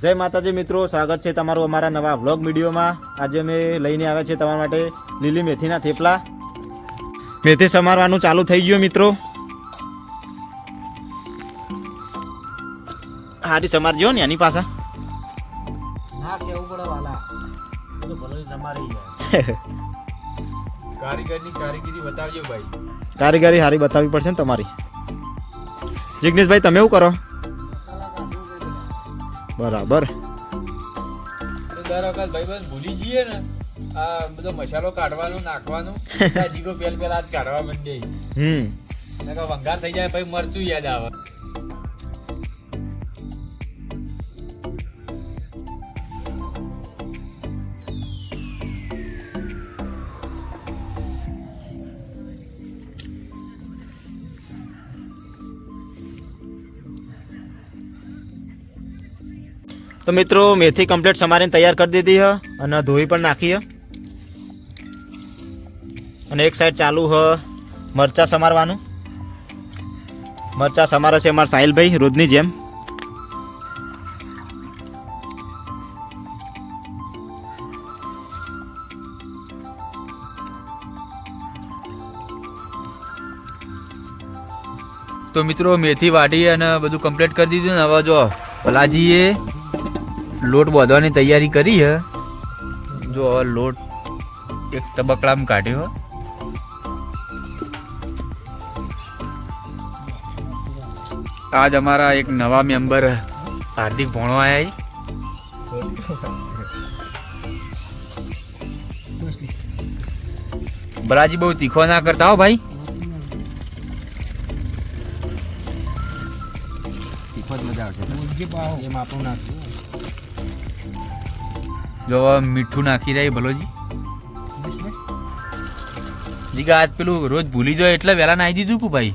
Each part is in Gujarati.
જય માતાજી મિત્રો, સ્વાગત છે તમારું અમારા નવા વ્લોગ વિડીયોમાં। આજે અમે લઈને આવ્યા છે તમારા માટે લીલી મેથીના થેપલા। મેથી સમારવાનું ચાલુ થઈ ગયું મિત્રો। હારી સમારજો ને એની પાછા ના કેવું પડે વાલા તો ભલે તમારી કારીગરની કારીગરી બતાવજો ભાઈ। કારીગરી હારી બતાવવી પડશે ને તમારી। જિગ્નેશભાઈ તમે શું કરો? બરાબર। દર વખત ભાઈ બસ ભૂલી જઈએ ને આ બધો મસાલો કાઢવાનું નાખવાનું જીગો પેલા જ કાઢવા માંડે વંગાર થઈ જાય ભાઈ મરચું યાદ આવે। તો મિત્રો મેથી કમ્પ્લીટ સમારીને તૈયાર કરી દીધી है અને ધોઈ પણ નાખી है અને એક સાઈડ ચાલુ है મરચા સમારવાનું। મરચા સમારે છે અમારા સાહિલભાઈ રોજની જેમ। તો મિત્રો મેથી વાટી અને બધું કમ્પ્લીટ કરી દીધું ને હવે જો ભલાજીએ લોટ બાંધવાની તૈયારી કરી હે। જો હવે લોટ એક તબકડામાં કાઢ્યો। આજ અમારા એક નવા મેમ્બર હાર્દિક ભણો આયા। ભલાજી બહુ તીખો ના કરતા હો ભાઈ। તીખો જ મજા આવશે એમ આપણું નાખવું। જો મીઠું નાખી રહી ભલોજી જીગા આજ પેલું રોજ ભૂલી જાય એટલે વેલા નાખી દીધું કે ભાઈ।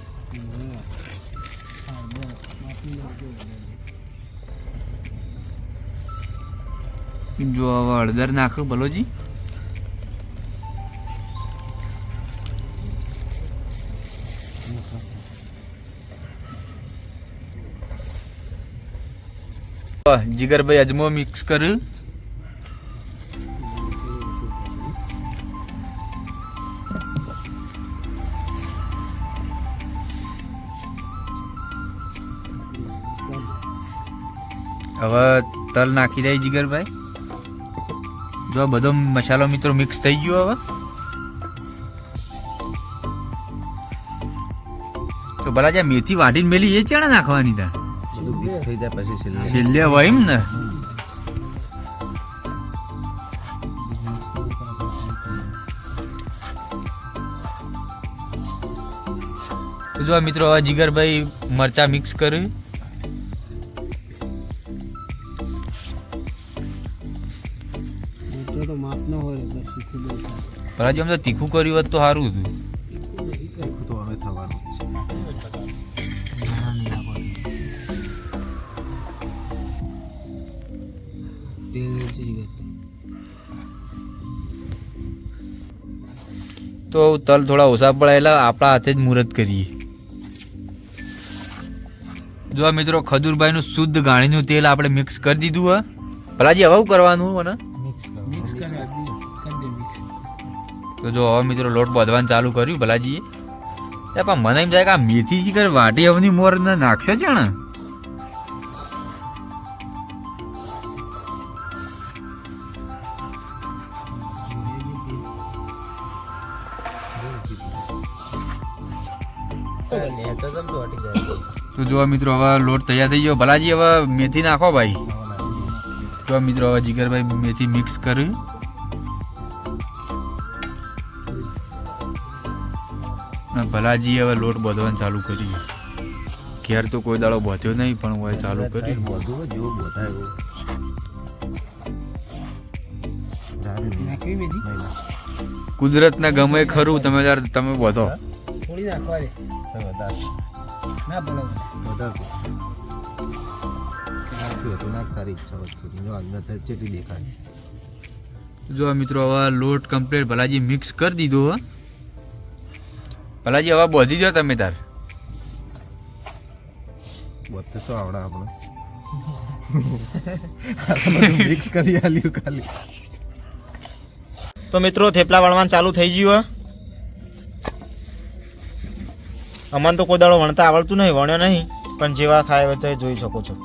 જો હવે હળદર નાખો ભલોજી। જીગરભાઈ અજમો મિક્સ કર્યું। હવે તલ નાખી રહી જીગરભાઈ। જો બધો મસાલો મિત્રો મિક્સ થઈ ગયો। હવે તો ભલા જ્યાં મેથી વાટીને મેલી એ ચણા નાખવાની ત્યાં બધું મિક્સ થઈ જાય પછી છેલ્લે હોય એમ ને। જો મિત્રો હવે જીગરભાઈ મરચા મિક્સ કર્યું। તો માપ ન હોય એટલે શીખું બહુ થાય। ભલાજી આમ તો તીખું કર્યું હોત તો સારું હતું। તીખું તો હવે થવાનું છે। તો તલ થોડા ઓછા પડાયેલા આપણા હાથે જ મુહૂર્ત કરીએ। જો આ મિત્રો ખજૂરભાઈ નું શુદ્ધ ગાણીનું તેલ આપણે મિક્સ કરી દીધું હે। ભલાજી હવે શું કરવાનું મને મિક્સ કરી દે તો જો હવે મિત્રો લોટ બાંધવાનું ચાલુ કર્યું ભલાજીએ। પણ મને એમ થાય કે આ મેથી શીખર વાટી હવની મોર નાખશો છે ને। તો જો મિત્રો હવે લોટ તૈયાર થઈ ગયો ભલાજી। હવે મેથી નાખો ભાઈ। તો મિત્રો હવે જીગરભાઈ મેથી મિક્સ કર્યું। ભલાજી હવે લોટ બાંધવાનું ચાલુ કર્યું। ઘેર તો કોઈ દાડો બાંધ્યો નહીં પણ હવે ચાલુ કર્યું। કુદરતના ગમે ખરું તમે તમે બાંધો। થોડી નાખવા દે ના બોલો જો મિત્રો હવે લોટ કમ્પ્લીટ ભલાજી મિક્સ કરી દીધો હે। ભલાજી હવે બાંધી દો તમે તાર। બધું તો આવડે આપણે મિક્સ કરી આલ્યું ખાલી. તો મિત્રો થેપલા વણવાનું ચાલુ થઈ ગયું હે. અમને તો કોઈ દાડો વણતા આવડતું નહીં, વણ્યો નહીં, પણ જેવા થાય હોય તો એ જોઈ શકો છો.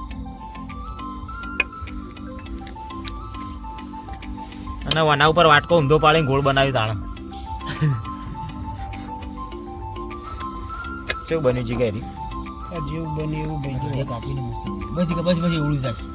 અને વના ઉપર વાટકો ઊંધો પાડીને ગોળ બનાવ્યું તાણ. કેવું બન્યું છે કેરી? જેવું બને એવું ભાઈ કાપીને પછી ઉડી જાય.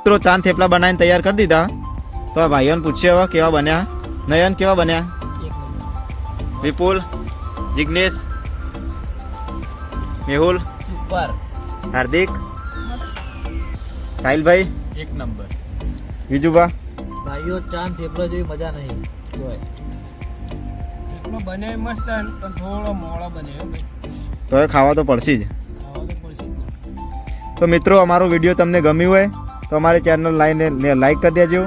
મિત્રો ચાંદ થેપલા બનાવીને તૈયાર કરી દીધા. તો આ ભાઈઓને પૂછીએ હવે કેવા બન્યા. નયન કેવા બન્યા? વિપુલ, જિગ્નેશ, મેહુલ, સુપર. હાર્દિક, સાહિલભાઈ, એક નંબર. વિજુભા. ભાઈઓ ચાંદ થેપલો જેવી મજા નહીં જોય. થેપલો બને મસ્ત પણ થોડો મોળો બને તો એ ખાવા તો પડશે જ. ખાવા તો પડશે. તો મિત્રો અમારો વિડીયો તમને ગમ્યું હોય તો અમારી ચેનલ લાઈક કરી દેજો.